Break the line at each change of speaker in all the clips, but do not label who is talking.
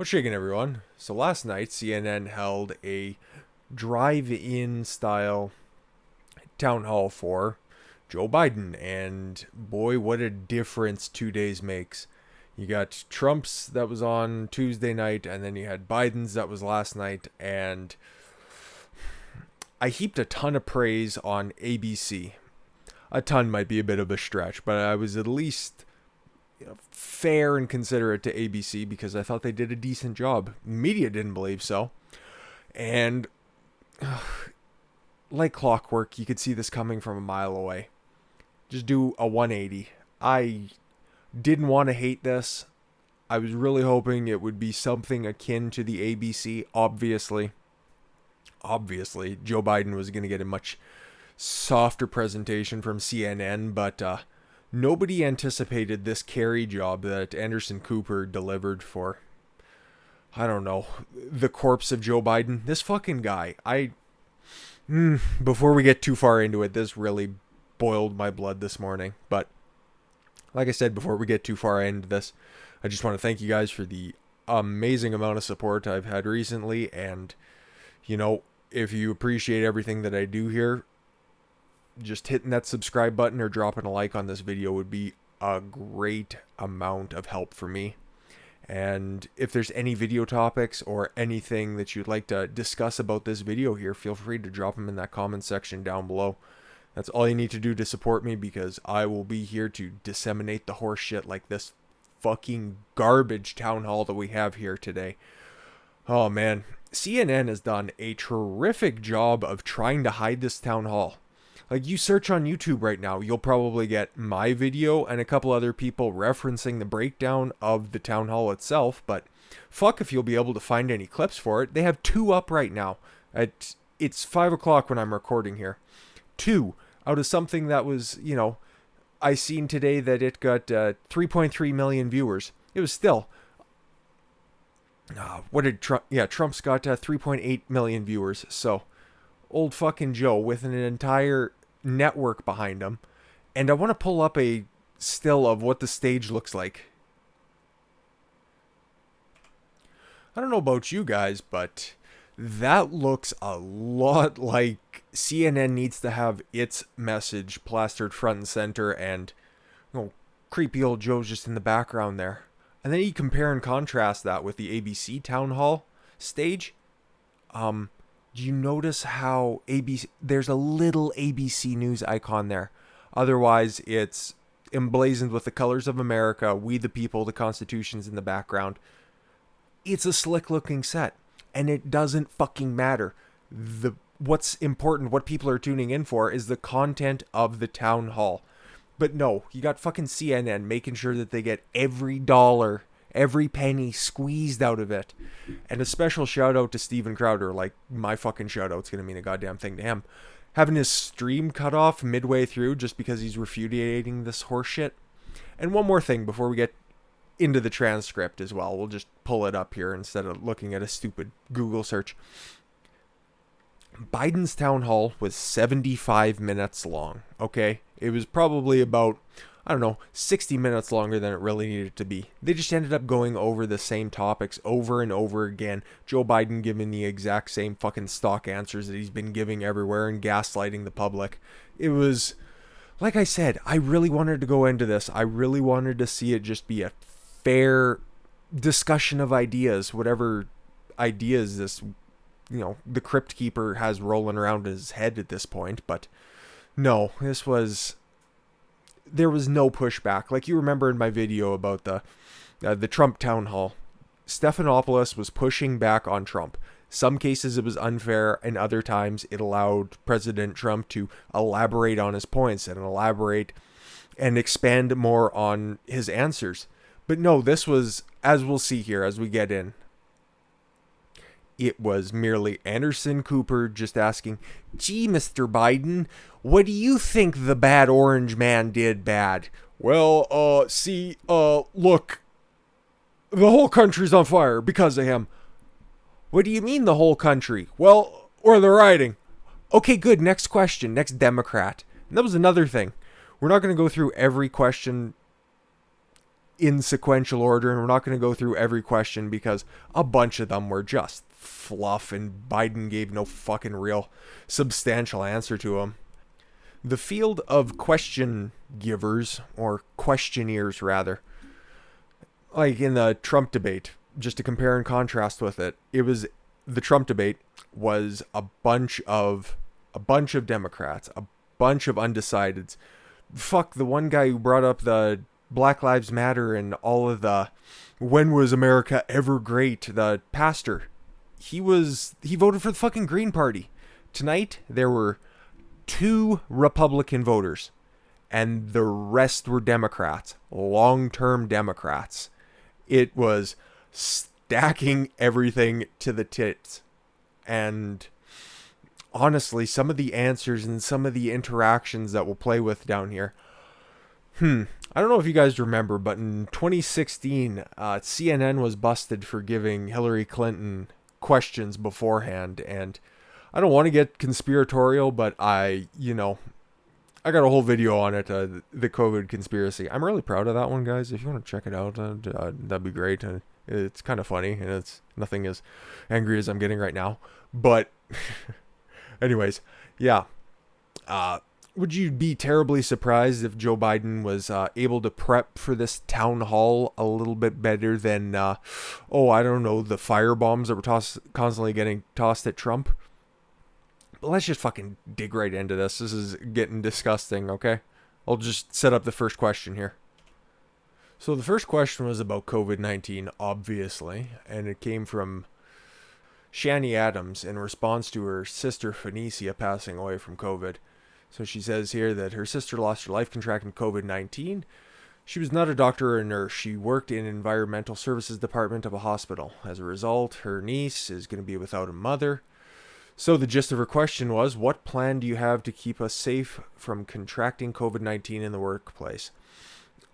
What's shaking, everyone? So last night, CNN held a drive-in style town hall for Joe Biden, and boy, what a difference 2 days makes. You got Trump's that was on Tuesday night, and then you had Biden's that was last night, and I heaped a ton of praise on ABC. A ton might be a bit of a stretch, but I was at least fair and considerate to ABC because I thought they did a decent job. Media didn't believe so. And like clockwork, you could see this coming from a mile away. Just do a 180. I didn't want to hate this. I was really hoping it would be something akin to the ABC. Obviously, Joe Biden was going to get a much softer presentation from CNN, but nobody anticipated this carry job that Anderson Cooper delivered for, I don't know, the corpse of Joe Biden. This fucking guy. Before we get too far into it, this really boiled my blood this morning. But like I said, before we get too far into this, I just want to thank you guys for the amazing amount of support I've had recently. And, if you appreciate everything that I do here, just hitting that subscribe button or dropping a like on this video would be a great amount of help for me. And if there's any video topics or anything that you'd like to discuss about this video here, feel free to drop them in that comment section down below. That's all you need to do to support me, because I will be here to disseminate the horse shit like this fucking garbage town hall that we have here today. Oh man, CNN has done a terrific job of trying to hide this town hall. Like, you search on YouTube right now, you'll probably get my video and a couple other people referencing the breakdown of the town hall itself, but fuck if you'll be able to find any clips for it. They have 2 up right now. It's 5 o'clock when I'm recording here. 2 out of something that was, I seen today that it got 3.3 million viewers. It was still... what did Trump... Yeah, Trump's got 3.8 million viewers, so... Old fucking Joe with an entire network behind him. And I want to pull up a still of what the stage looks like. I don't know about you guys, but that looks a lot like CNN needs to have its message plastered front and center, and creepy old Joe's just in the background there. And then you compare and contrast that with the ABC town hall stage. Do you notice how there's a little ABC News icon there? Otherwise, it's emblazoned with the colors of America, we the people, the Constitution's in the background. It's a slick-looking set, and it doesn't fucking matter. What's important, what people are tuning in for, is the content of the town hall. But no, you got fucking CNN making sure that they get every dollar, every penny squeezed out of it. And a special shout out to Steven Crowder. Like, my fucking shout out's gonna mean a goddamn thing to him. Having his stream cut off midway through just because he's refuting this horse shit. And one more thing before we get into the transcript as well. We'll just pull it up here instead of looking at a stupid Google search. Biden's town hall was 75 minutes long, okay? It was probably about, 60 minutes longer than it really needed to be. They just ended up going over the same topics over and over again. Joe Biden giving the exact same fucking stock answers that he's been giving everywhere and gaslighting the public. It was, like I said, I really wanted to go into this. I really wanted to see it just be a fair discussion of ideas, whatever ideas this, the Crypt Keeper has rolling around his head at this point. But no, there was no pushback. Like you remember in my video about the Trump town hall, Stephanopoulos was pushing back on Trump. Some cases it was unfair, and other times it allowed President Trump to elaborate on his points and elaborate and expand more on his answers. But no, this was, as we'll see here as we get in, it was merely Anderson Cooper just asking, "Gee, Mr. Biden, what do you think the bad orange man did bad?" "Well, look, the whole country's on fire because of him." "What do you mean the whole country?" "Well, or the rioting." "Okay, good. Next question. Next Democrat." And that was another thing. We're not going to go through every question in sequential order, and we're not going to go through every question because a bunch of them were just fluff and Biden gave no fucking real substantial answer to them. The field of question givers, or questioneers rather, like in the Trump debate, just to compare and contrast with it, the Trump debate was a bunch of Democrats, a bunch of undecideds. Fuck, the one guy who brought up the Black Lives Matter and all of the when was America ever great, the pastor, he voted for the fucking Green Party. Tonight there were 2 Republican voters and the rest were Democrats, long-term Democrats. It was stacking everything to the tits. And honestly, some of the answers and some of the interactions that we'll play with down here. I don't know if you guys remember, but in 2016, CNN was busted for giving Hillary Clinton questions beforehand. And I don't want to get conspiratorial, but I got a whole video on it, the COVID conspiracy. I'm really proud of that one, guys. If you want to check it out, that'd be great. It's kind of funny, and it's nothing as angry as I'm getting right now. But anyways, yeah. Would you be terribly surprised if Joe Biden was able to prep for this town hall a little bit better than, I don't know, the firebombs that were constantly getting tossed at Trump? But let's just fucking dig right into this. This is getting disgusting, okay? I'll just set up the first question here. So the first question was about COVID-19, obviously, and it came from Shani Adams in response to her sister Phoenicia passing away from COVID. So she says here that her sister lost her life contracting COVID-19. She was not a doctor or a nurse. She worked in environmental services department of a hospital. As a result, her niece is going to be without a mother. So the gist of her question was, what plan do you have to keep us safe from contracting COVID-19 in the workplace?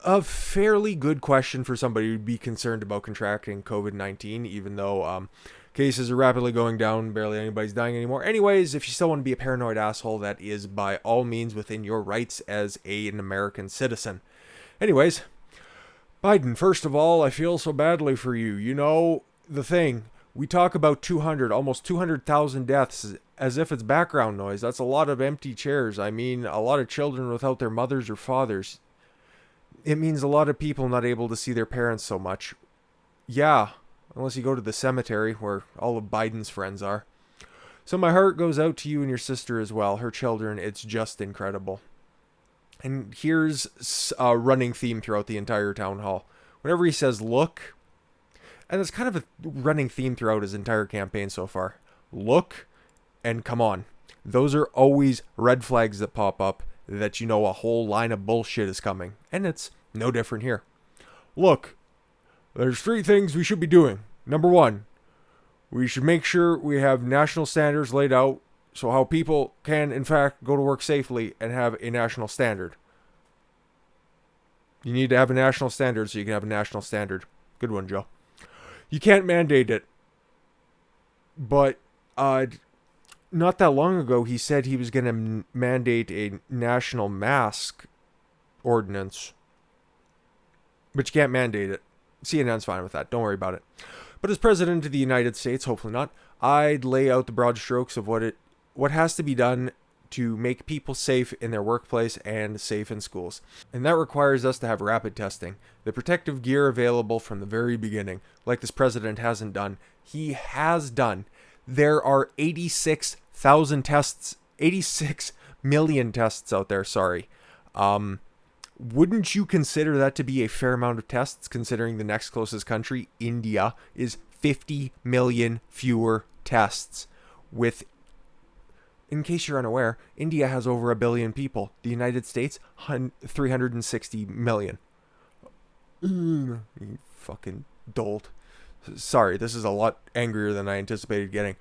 A fairly good question for somebody who'd be concerned about contracting COVID-19, even though cases are rapidly going down, barely anybody's dying anymore. Anyways, if you still want to be a paranoid asshole, that is by all means within your rights as an American citizen. Anyways, Biden, first of all, I feel so badly for you. You know, the thing, we talk about almost 200,000 deaths as if it's background noise. That's a lot of empty chairs. I mean, a lot of children without their mothers or fathers. It means a lot of people not able to see their parents so much. Yeah, unless you go to the cemetery where all of Biden's friends are. So my heart goes out to you and your sister as well. Her children, it's just incredible. And here's a running theme throughout the entire town hall. Whenever he says, look, and it's kind of a running theme throughout his entire campaign so far. Look and come on. Those are always red flags that pop up that you know a whole line of bullshit is coming. And it's no different here. Look, there's 3 things we should be doing. Number 1, we should make sure we have national standards laid out so how people can, in fact, go to work safely and have a national standard. You need to have a national standard so you can have a national standard. Good one, Joe. You can't mandate it. But not that long ago, he said he was going to mandate a national mask ordinance. But you can't mandate it. CNN's fine with that. Don't worry about it. But as president of the United States, hopefully not, I'd lay out the broad strokes of what has to be done to make people safe in their workplace and safe in schools. And that requires us to have rapid testing. The protective gear available from the very beginning, like this president hasn't done. He has done. There are 86,000 tests, 86 million tests out there, sorry. Wouldn't you consider that to be a fair amount of tests, considering the next closest country, India, is 50 million fewer tests? In case you're unaware, India has over 1 billion people. The United States, 360 million. You fucking dolt. Sorry, this is a lot angrier than I anticipated getting.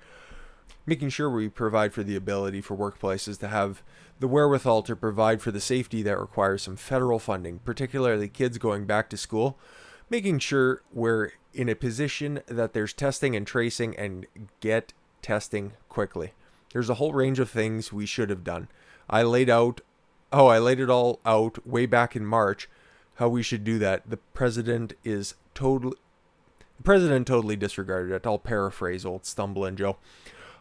Making sure we provide for the ability for workplaces to have the wherewithal to provide for the safety that requires some federal funding, particularly kids going back to school. Making sure we're in a position that there's testing and tracing and get testing quickly. There's a whole range of things we should have done. I laid it all out way back in March. how we should do that. The president totally disregarded it. I'll paraphrase old Stumbling Joe.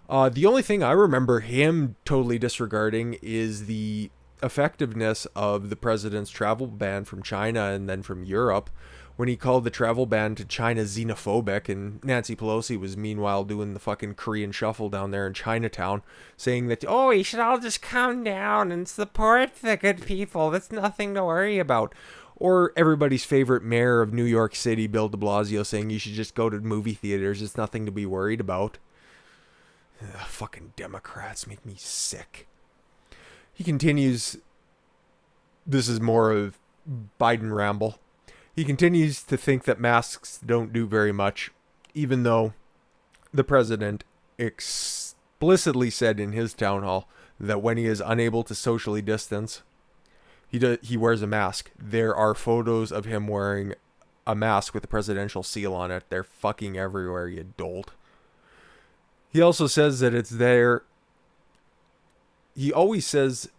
The only thing I remember him totally disregarding is the effectiveness of the president's travel ban from China and then from Europe, when he called the travel ban to China xenophobic, and Nancy Pelosi was meanwhile doing the fucking Korean shuffle down there in Chinatown, saying that, oh, you should all just calm down and support the good people. That's nothing to worry about. Or everybody's favorite mayor of New York City, Bill de Blasio, saying you should just go to movie theaters. It's nothing to be worried about. Ugh, fucking Democrats make me sick. He continues, this is more of Biden ramble. He continues to think that masks don't do very much, even though the president explicitly said in his town hall that when he is unable to socially distance, he wears a mask. There are photos of him wearing a mask with the presidential seal on it. They're fucking everywhere, you dolt. He also says that it's there. He always says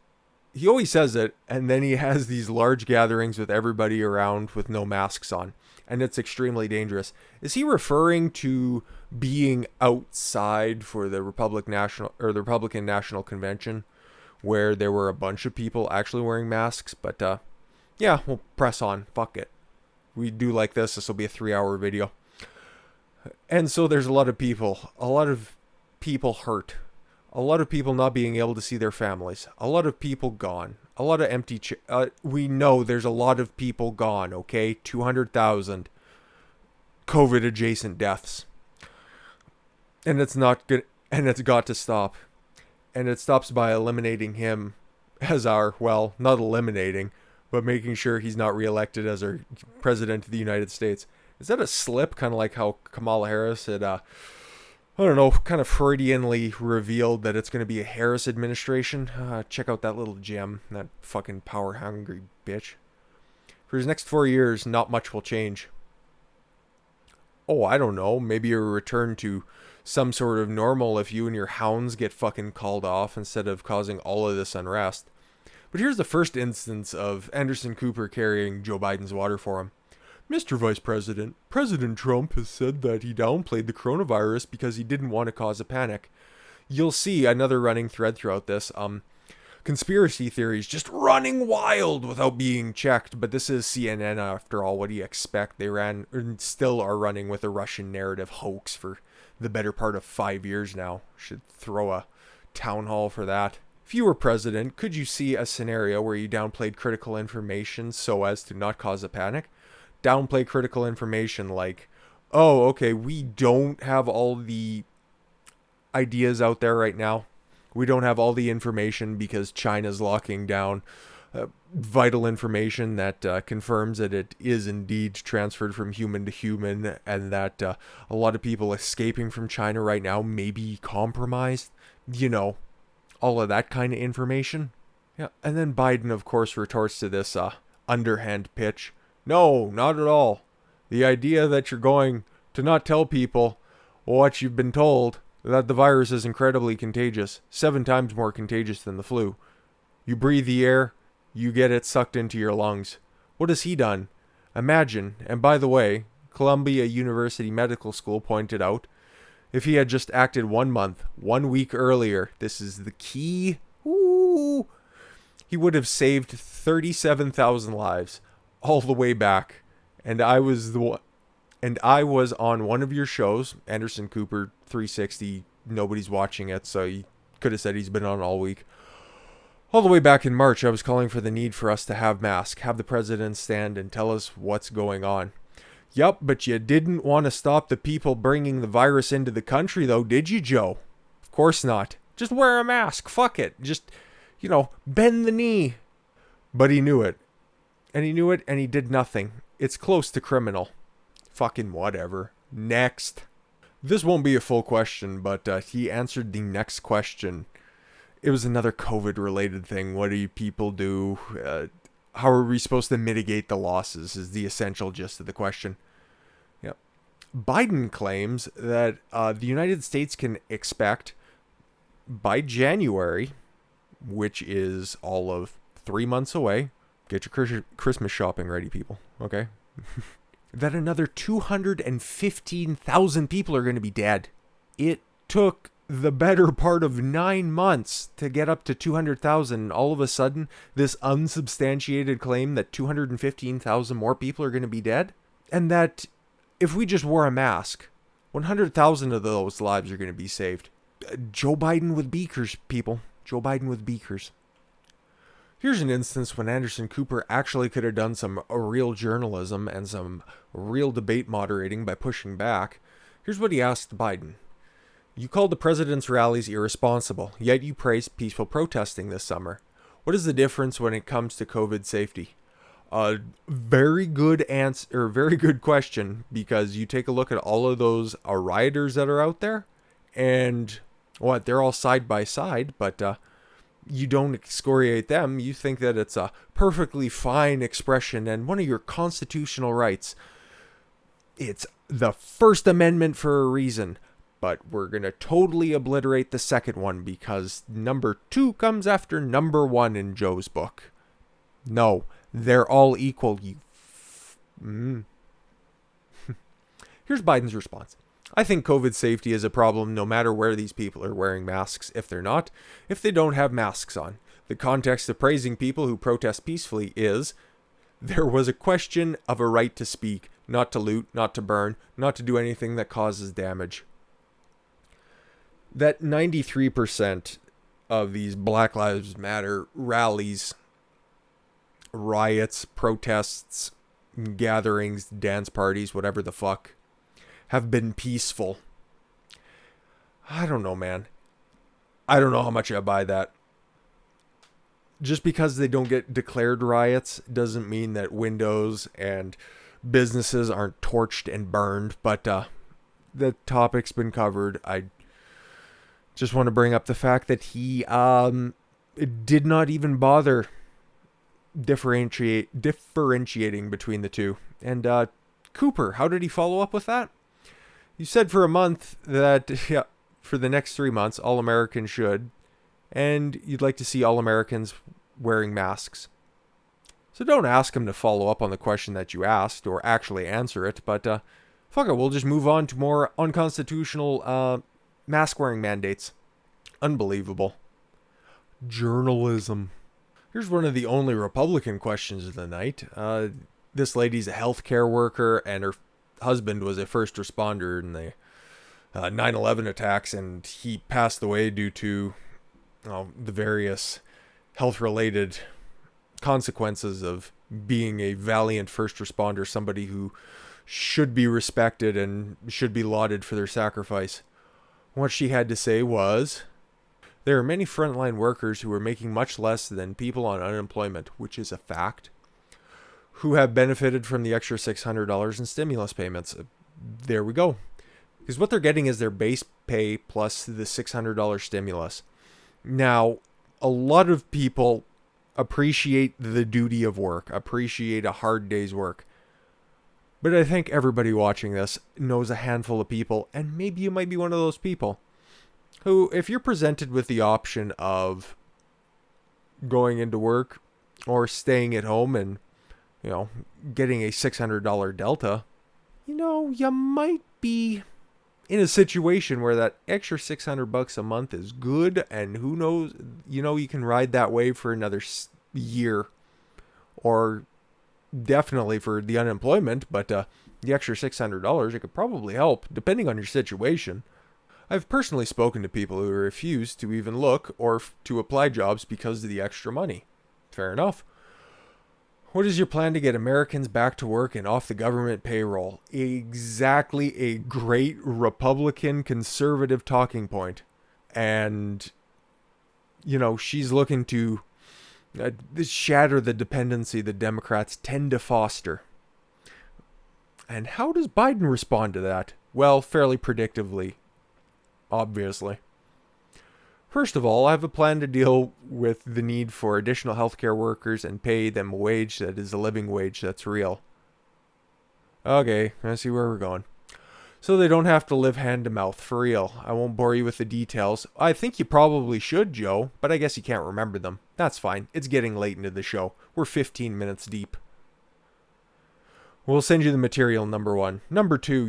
it, and then he has these large gatherings with everybody around with no masks on, and it's extremely dangerous. Is he referring to being outside for the Republican National Convention, where there were a bunch of people actually wearing masks? But yeah, we'll press on. Fuck it. We do like this. This will be a 3-hour video. And so there's a lot of people hurt. A lot of people not being able to see their families. A lot of people gone. A lot of empty we know there's a lot of people gone, okay? 200,000 COVID-adjacent deaths. And it's not good, and it's got to stop. And it stops by eliminating him as not eliminating, but making sure he's not reelected as our president of the United States. Is that a slip? Kind of like how Kamala Harris had I don't know, kind of Freudianly revealed that it's going to be a Harris administration. Check out that little gem, that fucking power-hungry bitch. For his next 4 years, not much will change. Oh, I don't know, maybe a return to some sort of normal if you and your hounds get fucking called off instead of causing all of this unrest. But here's the first instance of Anderson Cooper carrying Joe Biden's water for him. Mr. Vice President, President Trump has said that he downplayed the coronavirus because he didn't want to cause a panic. You'll see another running thread throughout this. Conspiracy theories just running wild without being checked. But this is CNN after all. What do you expect? They ran and still are running with a Russian narrative hoax for the better part of 5 years now. Should throw a town hall for that. If you were president, could you see a scenario where you downplayed critical information so as to not cause a panic? Downplay critical information like, oh, okay, we don't have all the ideas out there right now. We don't have all the information because China's locking down vital information that confirms that it is indeed transferred from human to human, and that a lot of people escaping from China right now may be compromised. You know, all of that kind of information. Yeah, and then Biden, of course, retorts to this underhand pitch. No, not at all. The idea that you're going to not tell people what you've been told, that the virus is incredibly contagious, 7 times more contagious than the flu. You breathe the air, you get it sucked into your lungs. What has he done? Imagine, and by the way, Columbia University Medical School pointed out, if he had just acted 1 week earlier, this is the key, he would have saved 37,000 lives. All the way back, and I was on one of your shows, Anderson Cooper 360. Nobody's watching it, so you could have said he's been on all week. All the way back in March, I was calling for the need for us to have masks, have the president stand and tell us what's going on. Yup, but you didn't want to stop the people bringing the virus into the country, though, did you, Joe? Of course not. Just wear a mask. Fuck it. Just, bend the knee. But he knew it. And he knew it, and he did nothing. It's close to criminal. Fucking whatever. Next. This won't be a full question, but he answered the next question. It was another COVID-related thing. What do you people do? How are we supposed to mitigate the losses is the essential gist of the question. Yep. Biden claims that the United States can expect by January, which is all of 3 months away, Get your Christmas shopping ready, people, okay? That another 215,000 people are going to be dead. It took the better part of 9 months to get up to 200,000. All of a sudden, this unsubstantiated claim that 215,000 more people are going to be dead, and that if we just wore a mask, 100,000 of those lives are going to be saved. Joe Biden with beakers, people. Joe Biden with beakers. Here's an instance when Anderson Cooper actually could have done some real journalism and some real debate moderating by pushing back. Here's what he asked Biden. You called the president's rallies irresponsible, yet you praised peaceful protesting this summer. What is the difference when it comes to COVID safety? A very good answer, or very good question, because you take a look at all of those rioters that are out there, and they're all side by side, but you don't excoriate them. You think that it's a perfectly fine expression and one of your constitutional rights. It's the First Amendment for a reason, but we're going to totally obliterate the second one because number 2 comes after number 1 in Joe's book. No, they're all equal, Here's Biden's response. I think COVID safety is a problem no matter where these people are wearing masks. If they're not, if they don't have masks on. The context of praising people who protest peacefully is, there was a question of a right to speak, not to loot, not to burn, not to do anything that causes damage. That 93% of these Black Lives Matter rallies, riots, protests, gatherings, dance parties, whatever the fuck, have been peaceful. I don't know, man. I don't know how much I buy that. Just because they don't get declared riots doesn't mean that windows and businesses aren't torched and burned. But the topic's been covered. I just want to bring up the fact that he did not even bother differentiating between the two. And Cooper, how did he follow up with that? You said for a month that, for the next 3 months, all Americans should, and you'd like to see all Americans wearing masks. So don't ask him to follow up on the question that you asked, or actually answer it, but fuck it, we'll just move on to more unconstitutional mask-wearing mandates. Unbelievable. Journalism. Here's one of the only Republican questions of the night. This lady's a healthcare worker, and her husband was a first responder in the 9/11 attacks, and he passed away due to the various health-related consequences of being a valiant first responder, somebody who should be respected and should be lauded for their sacrifice. What she had to say was, there are many frontline workers who are making much less than people on unemployment, which is a fact, who have benefited from the extra $600 in stimulus payments. There we go. Because what they're getting is their base pay plus the $600 stimulus. Now, a lot of people appreciate the duty of work, appreciate a hard day's work. But I think everybody watching this knows a handful of people, and maybe you might be one of those people, who, if you're presented with the option of going into work or staying at home and getting a $600 delta, you might be in a situation where that extra $600 a month is good, and who knows, you can ride that wave for another year, or definitely for the unemployment, but the extra $600, it could probably help, depending on your situation. I've personally spoken to people who refuse to even look or to apply jobs because of the extra money. Fair enough. What is your plan to get Americans back to work and off the government payroll? Exactly a great Republican conservative talking point. And, she's looking to shatter the dependency the Democrats tend to foster. And how does Biden respond to that? Well, fairly predictably, obviously. First of all, I have a plan to deal with the need for additional healthcare workers and pay them a wage that is a living wage that's real. Okay, I see where we're going. So they don't have to live hand to mouth, for real. I won't bore you with the details. I think you probably should, Joe, but I guess you can't remember them. That's fine. It's getting late into the show. We're 15 minutes deep. We'll send you the material, number one. Number two,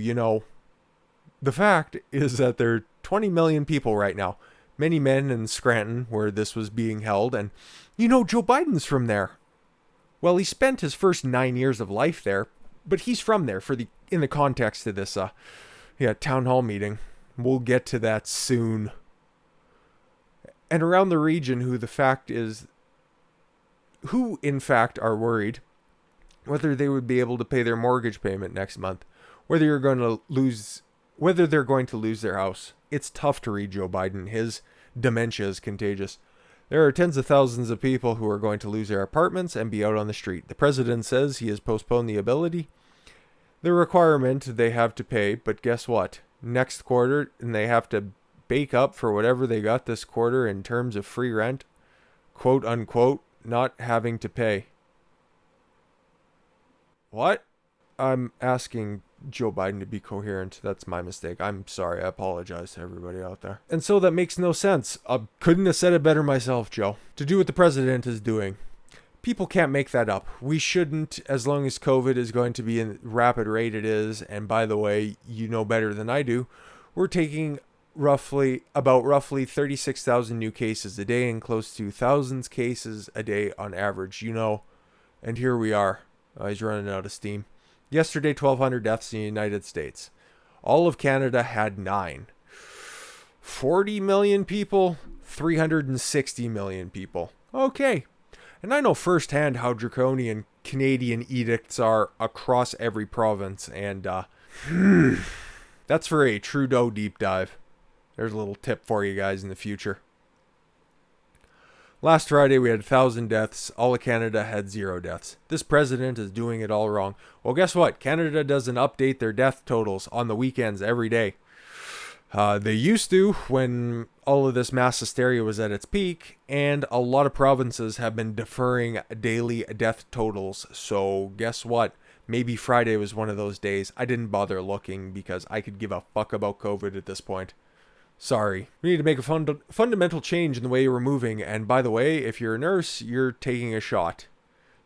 the fact is that there are 20 million people right now. Many men in Scranton, where this was being held, and Joe Biden's from there. Well, he spent his first 9 years of life there, but he's from there in the context of this town hall meeting. We'll get to that soon. And around the region, who in fact are worried whether they would be able to pay their mortgage payment next month, whether they're going to lose their house. It's tough to read Joe Biden. His dementia is contagious. There are tens of thousands of people who are going to lose their apartments and be out on the street. The president says he has postponed the requirement they have to pay, but guess what? Next quarter, and they have to bake up for whatever they got this quarter in terms of free rent, quote unquote, not having to pay. What? I'm asking Joe Biden to be coherent. That's my mistake. I'm sorry. I apologize to everybody out there. And so that makes no sense. Couldn't have said it better myself, Joe. To do what the president is doing. People can't make that up. We shouldn't, as long as COVID is going to be in rapid rate it is. And by the way, you know better than I do. We're taking roughly 36,000 new cases a day and close to thousands cases a day on average, and here we are. He's running out of steam. Yesterday, 1,200 deaths in the United States. All of Canada had 9. 40 million people, 360 million people. Okay. And I know firsthand how draconian Canadian edicts are across every province. And that's for a Trudeau deep dive. There's a little tip for you guys in the future. Last Friday, we had 1,000 deaths. All of Canada had 0 deaths. This president is doing it all wrong. Well, guess what? Canada doesn't update their death totals on the weekends every day. They used to when all of this mass hysteria was at its peak, and a lot of provinces have been deferring daily death totals. So guess what? Maybe Friday was one of those days. I didn't bother looking because I could give a fuck about COVID at this point. Sorry. We need to make a fundamental change in the way we're moving. And by the way, if you're a nurse, you're taking a shot.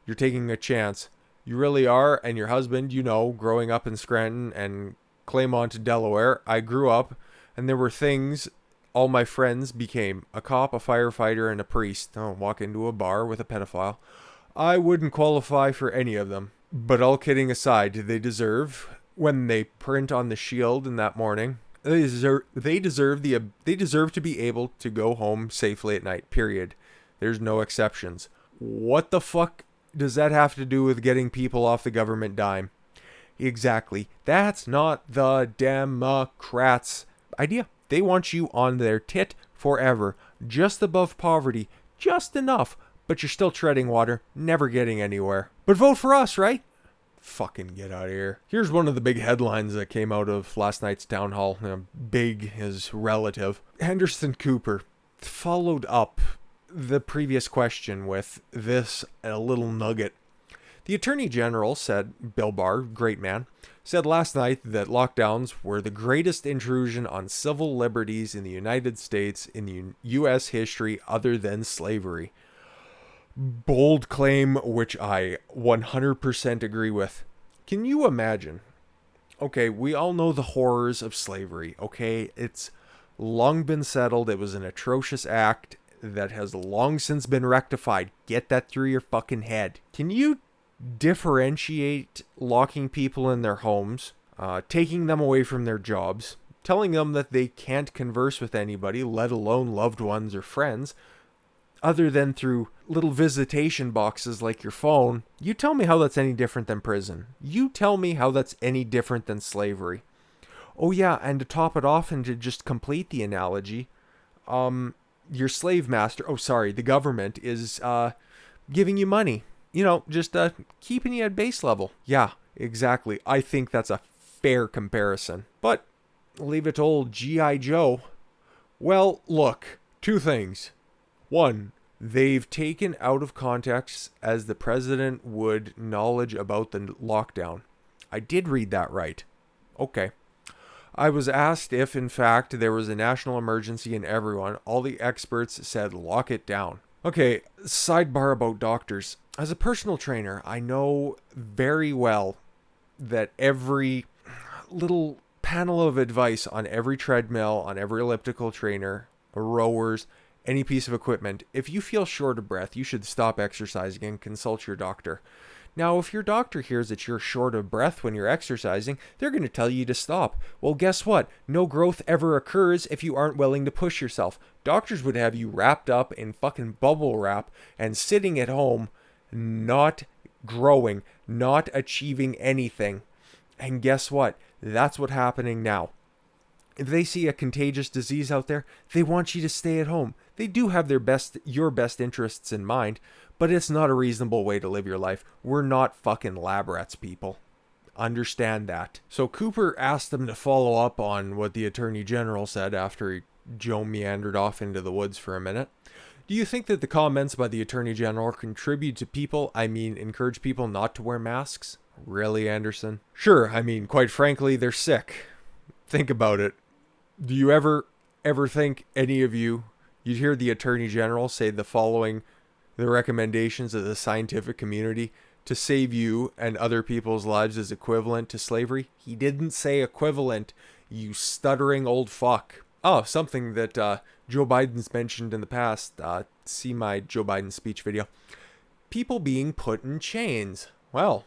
You're taking a chance. You really are. And your husband, growing up in Scranton and Claymont, Delaware, I grew up and there were things all my friends became: a cop, a firefighter, and a priest. Don't walk into a bar with a pedophile. I wouldn't qualify for any of them. But all kidding aside, they deserve, when they print on the shield in that morning, They deserve to be able to go home safely at night, period. There's no exceptions. What the fuck does that have to do with getting people off the government dime? Exactly. That's not the Democrats' idea. They want you on their tit forever, just above poverty, just enough, but you're still treading water, never getting anywhere. But vote for us, right? Fucking get out of here. Here's one of the big headlines that came out of last night's town hall. Big is relative. Henderson Cooper followed up the previous question with this, a little nugget. The Attorney General said, Bill Barr, great man, said last night that lockdowns were the greatest intrusion on civil liberties in the United States in the U.S. history other than slavery. Bold claim, which I 100% agree with. Can you imagine? Okay, we all know the horrors of slavery, okay? It's long been settled. It was an atrocious act that has long since been rectified. Get that through your fucking head. Can you differentiate locking people in their homes, taking them away from their jobs, telling them that they can't converse with anybody, let alone loved ones or friends, other than through little visitation boxes like your phone? You tell me how that's any different than prison. You tell me how that's any different than slavery. Oh yeah, and to top it off and to just complete the analogy, your slave master, the government is giving you money. Just keeping you at base level. Yeah, exactly. I think that's a fair comparison. But leave it to old G.I. Joe. Well, look, 2 things. 1, they've taken out of context as the president would knowledge about the lockdown. I did read that right. Okay. I was asked if, in fact, there was a national emergency and all the experts said lock it down. Okay, sidebar about doctors. As a personal trainer, I know very well that every little panel of advice on every treadmill, on every elliptical trainer, rowers, any piece of equipment, if you feel short of breath, you should stop exercising and consult your doctor. Now, if your doctor hears that you're short of breath when you're exercising, they're going to tell you to stop. Well, guess what? No growth ever occurs if you aren't willing to push yourself. Doctors would have you wrapped up in fucking bubble wrap and sitting at home, not growing, not achieving anything. And guess what? That's what's happening now. If they see a contagious disease out there, they want you to stay at home. They do have your best interests in mind, but it's not a reasonable way to live your life. We're not fucking lab rats, people. Understand that. So Cooper asked them to follow up on what the Attorney General said after Joe meandered off into the woods for a minute. Do you think that the comments by the Attorney General encourage people not to wear masks? Really, Anderson? Sure, quite frankly, they're sick. Think about it. Do you ever think any of you'd hear the Attorney General say the recommendations of the scientific community to save you and other people's lives is equivalent to slavery? He didn't say equivalent, you stuttering old fuck. Oh, something that Joe Biden's mentioned in the past. See my Joe Biden speech video. People being put in chains. Well,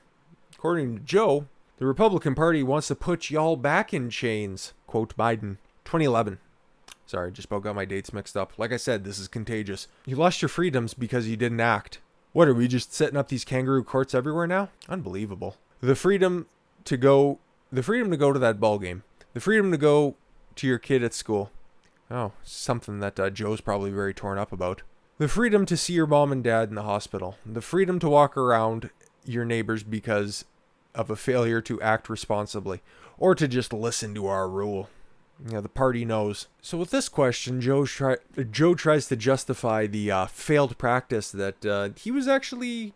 according to Joe, the Republican Party wants to put y'all back in chains. Quote Biden. 2011. Sorry, just about got my dates mixed up. Like I said, this is contagious. You lost your freedoms because you didn't act. What, are we just setting up these kangaroo courts everywhere now? Unbelievable. The freedom to go to that ball game. The freedom to go to your kid at school. Oh, something that Joe's probably very torn up about. The freedom to see your mom and dad in the hospital. The freedom to walk around your neighbors because of a failure to act responsibly. Or to just listen to our rule. The party knows. So with this question, Joe tries to justify the failed practice that he was actually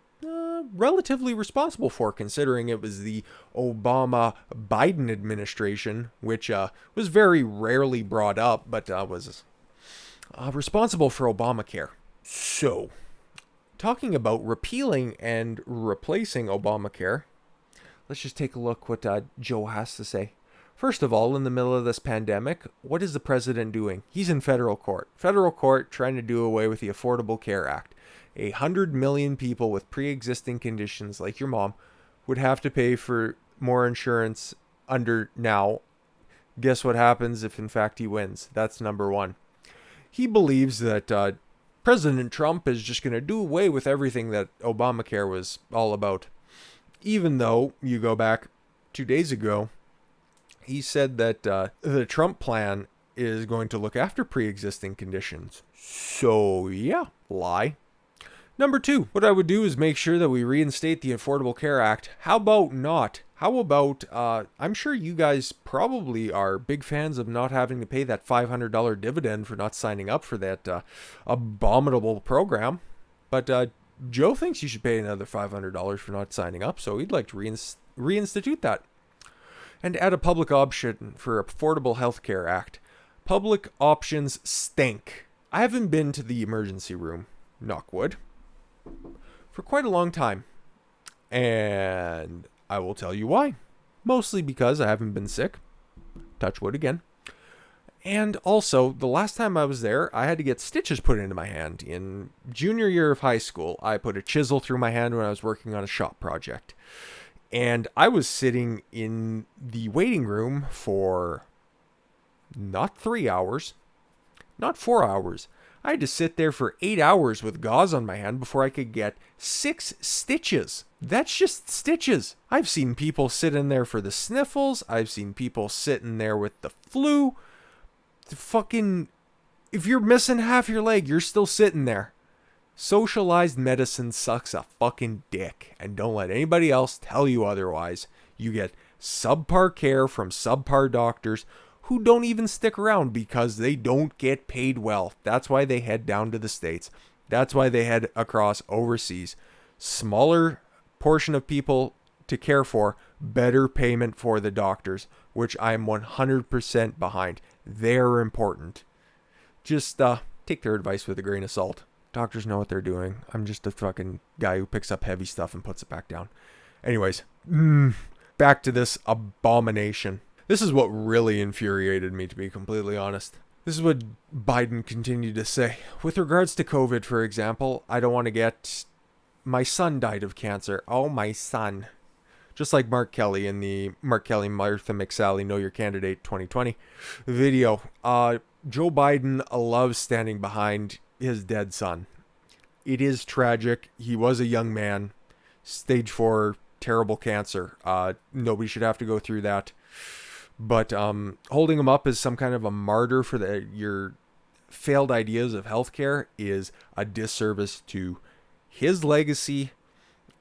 relatively responsible for, considering it was the Obama-Biden administration, which was very rarely brought up, but was responsible for Obamacare. So, talking about repealing and replacing Obamacare, let's just take a look what Joe has to say. First of all, in the middle of this pandemic, what is the president doing? He's in federal court. Federal court trying to do away with the Affordable Care Act. 100 million people with pre-existing conditions like your mom would have to pay for more insurance under now. Guess what happens if in fact he wins? That's number one. He believes that President Trump is just going to do away with everything that Obamacare was all about. Even though you go back 2 days ago, he said that the Trump plan is going to look after pre-existing conditions. So, yeah, lie. Number two, what I would do is make sure that we reinstate the Affordable Care Act. How about not? How about, I'm sure you guys probably are big fans of not having to pay that $500 dividend for not signing up for that abominable program. But Joe thinks you should pay another $500 for not signing up, so he'd like to reinstitute that. And add a public option for Affordable Health Care Act. Public options stink. I haven't been to the emergency room, knock wood, for quite a long time. And I will tell you why. Mostly because I haven't been sick. Touch wood again. And also, the last time I was there, I had to get stitches put into my hand. In junior year of high school, I put a chisel through my hand when I was working on a shop project. And I was sitting in the waiting room for not 3 hours, not 4 hours. I had to sit there for 8 hours with gauze on my hand before I could get 6 stitches. That's just stitches. I've seen people sit in there for the sniffles. I've seen people sitting there with the flu. If you're missing half your leg, you're still sitting there. Socialized medicine sucks a fucking dick, and don't let anybody else tell you otherwise. You get subpar care from subpar doctors who don't even stick around because they don't get paid well. That's why they head down to the States. That's why they head across overseas. Smaller portion of people to care for, better payment for the doctors, which I'm 100% behind. They're important. Just take their advice with a grain of salt. Doctors know what they're doing. I'm just a fucking guy who picks up heavy stuff and puts it back down. Anyways, back to this abomination. This is what really infuriated me, to be completely honest. This is what Biden continued to say. With regards to COVID, for example, I don't want to get... My son died of cancer. Oh, my son. Just like Mark Kelly in the Mark Kelly, Martha McSally, Know Your Candidate 2020 video. Joe Biden loves standing behind his dead son. It is tragic. He was a young man. Stage 4, terrible cancer. Nobody should have to go through that. But holding him up as some kind of a martyr for your failed ideas of healthcare is a disservice to his legacy,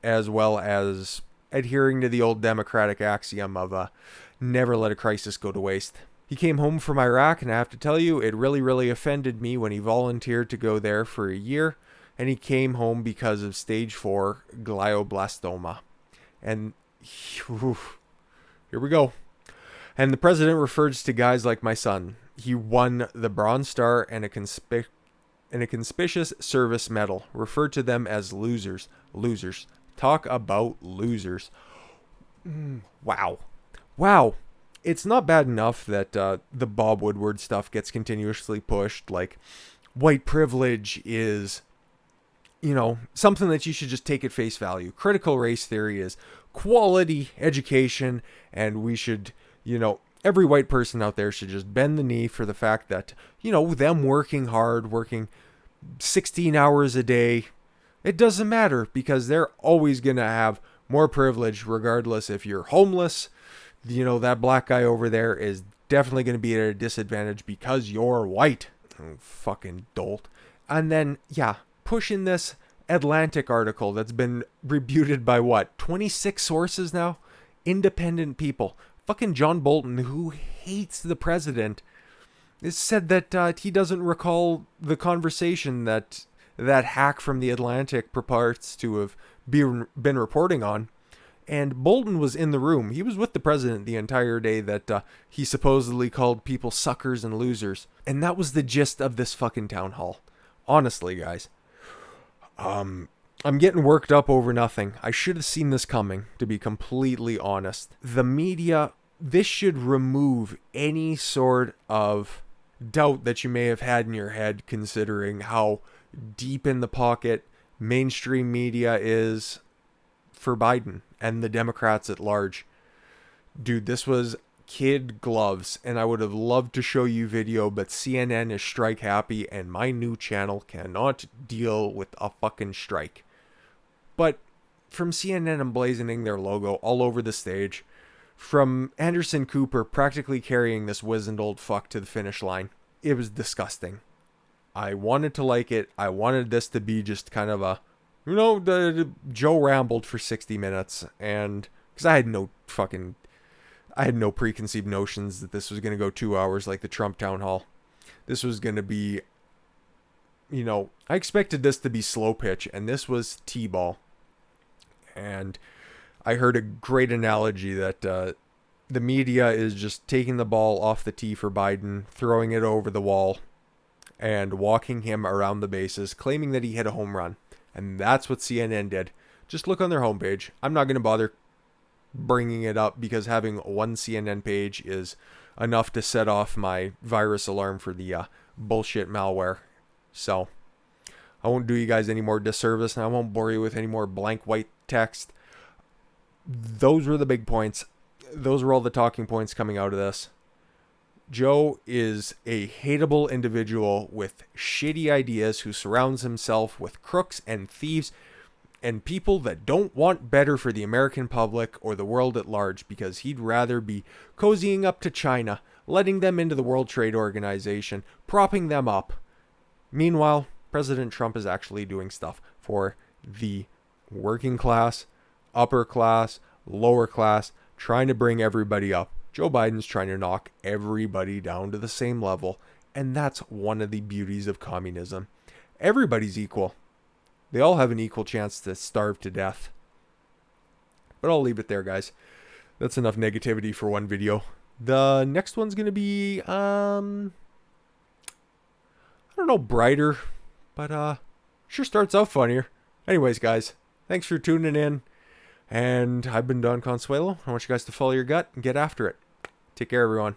as well as adhering to the old democratic axiom of never let a crisis go to waste. He came home from Iraq, and I have to tell you, it really, really offended me when he volunteered to go there for a year, and he came home because of stage 4 glioblastoma. And here we go. And the president refers to guys like my son. He won the Bronze Star and a conspicuous service medal. Referred to them as losers. Losers. Talk about losers. Wow. It's not bad enough that the Bob Woodward stuff gets continuously pushed. Like, white privilege is, something that you should just take at face value. Critical race theory is quality education, and we should, every white person out there should just bend the knee for the fact that, them working hard, working 16 hours a day, it doesn't matter, because they're always going to have more privilege regardless if you're homeless. That black guy over there is definitely going to be at a disadvantage because you're white. Oh, fucking dolt. And then, pushing this Atlantic article that's been rebuted by 26 sources now? Independent people. Fucking John Bolton, who hates the president, has said that he doesn't recall the conversation that hack from the Atlantic purports to have been reporting on. And Bolton was in the room. He was with the president the entire day that he supposedly called people suckers and losers. And that was the gist of this fucking town hall. Honestly, guys. I'm getting worked up over nothing. I should have seen this coming, to be completely honest. The media, this should remove any sort of doubt that you may have had in your head, considering how deep in the pocket mainstream media is for Biden and the Democrats at large. Dude, this was kid gloves, and I would have loved to show you video, but CNN is strike happy, and my new channel cannot deal with a fucking strike. But from CNN emblazoning their logo all over the stage, from Anderson Cooper practically carrying this wizened old fuck to the finish line, it was disgusting. I wanted to like it. I wanted this to be just kind of a, Joe rambled for 60 minutes, and because I had no preconceived notions that this was going to go 2 hours like the Trump town hall. This was going to be, I expected this to be slow pitch, and this was T-ball. And I heard a great analogy that the media is just taking the ball off the tee for Biden, throwing it over the wall, and walking him around the bases, claiming that he hit a home run. And that's what CNN did. Just look on their homepage. I'm not going to bother bringing it up because having one CNN page is enough to set off my virus alarm for the bullshit malware. So I won't do you guys any more disservice, and I won't bore you with any more blank white text. Those were the big points. Those were all the talking points coming out of this. Joe is a hateable individual with shitty ideas who surrounds himself with crooks and thieves and people that don't want better for the American public or the world at large, because he'd rather be cozying up to China, letting them into the World Trade Organization, propping them up. Meanwhile, President Trump is actually doing stuff for the working class, upper class, lower class, trying to bring everybody up. Joe Biden's trying to knock everybody down to the same level, and that's one of the beauties of communism. Everybody's equal. They all have an equal chance to starve to death. But I'll leave it there, guys. That's enough negativity for one video. The next one's going to be, I don't know, brighter, but Sure starts out funnier. Anyways, guys, thanks for tuning in. And I've been Don Khan-Swaylo. I want you guys to follow your gut and get after it. Take care, everyone.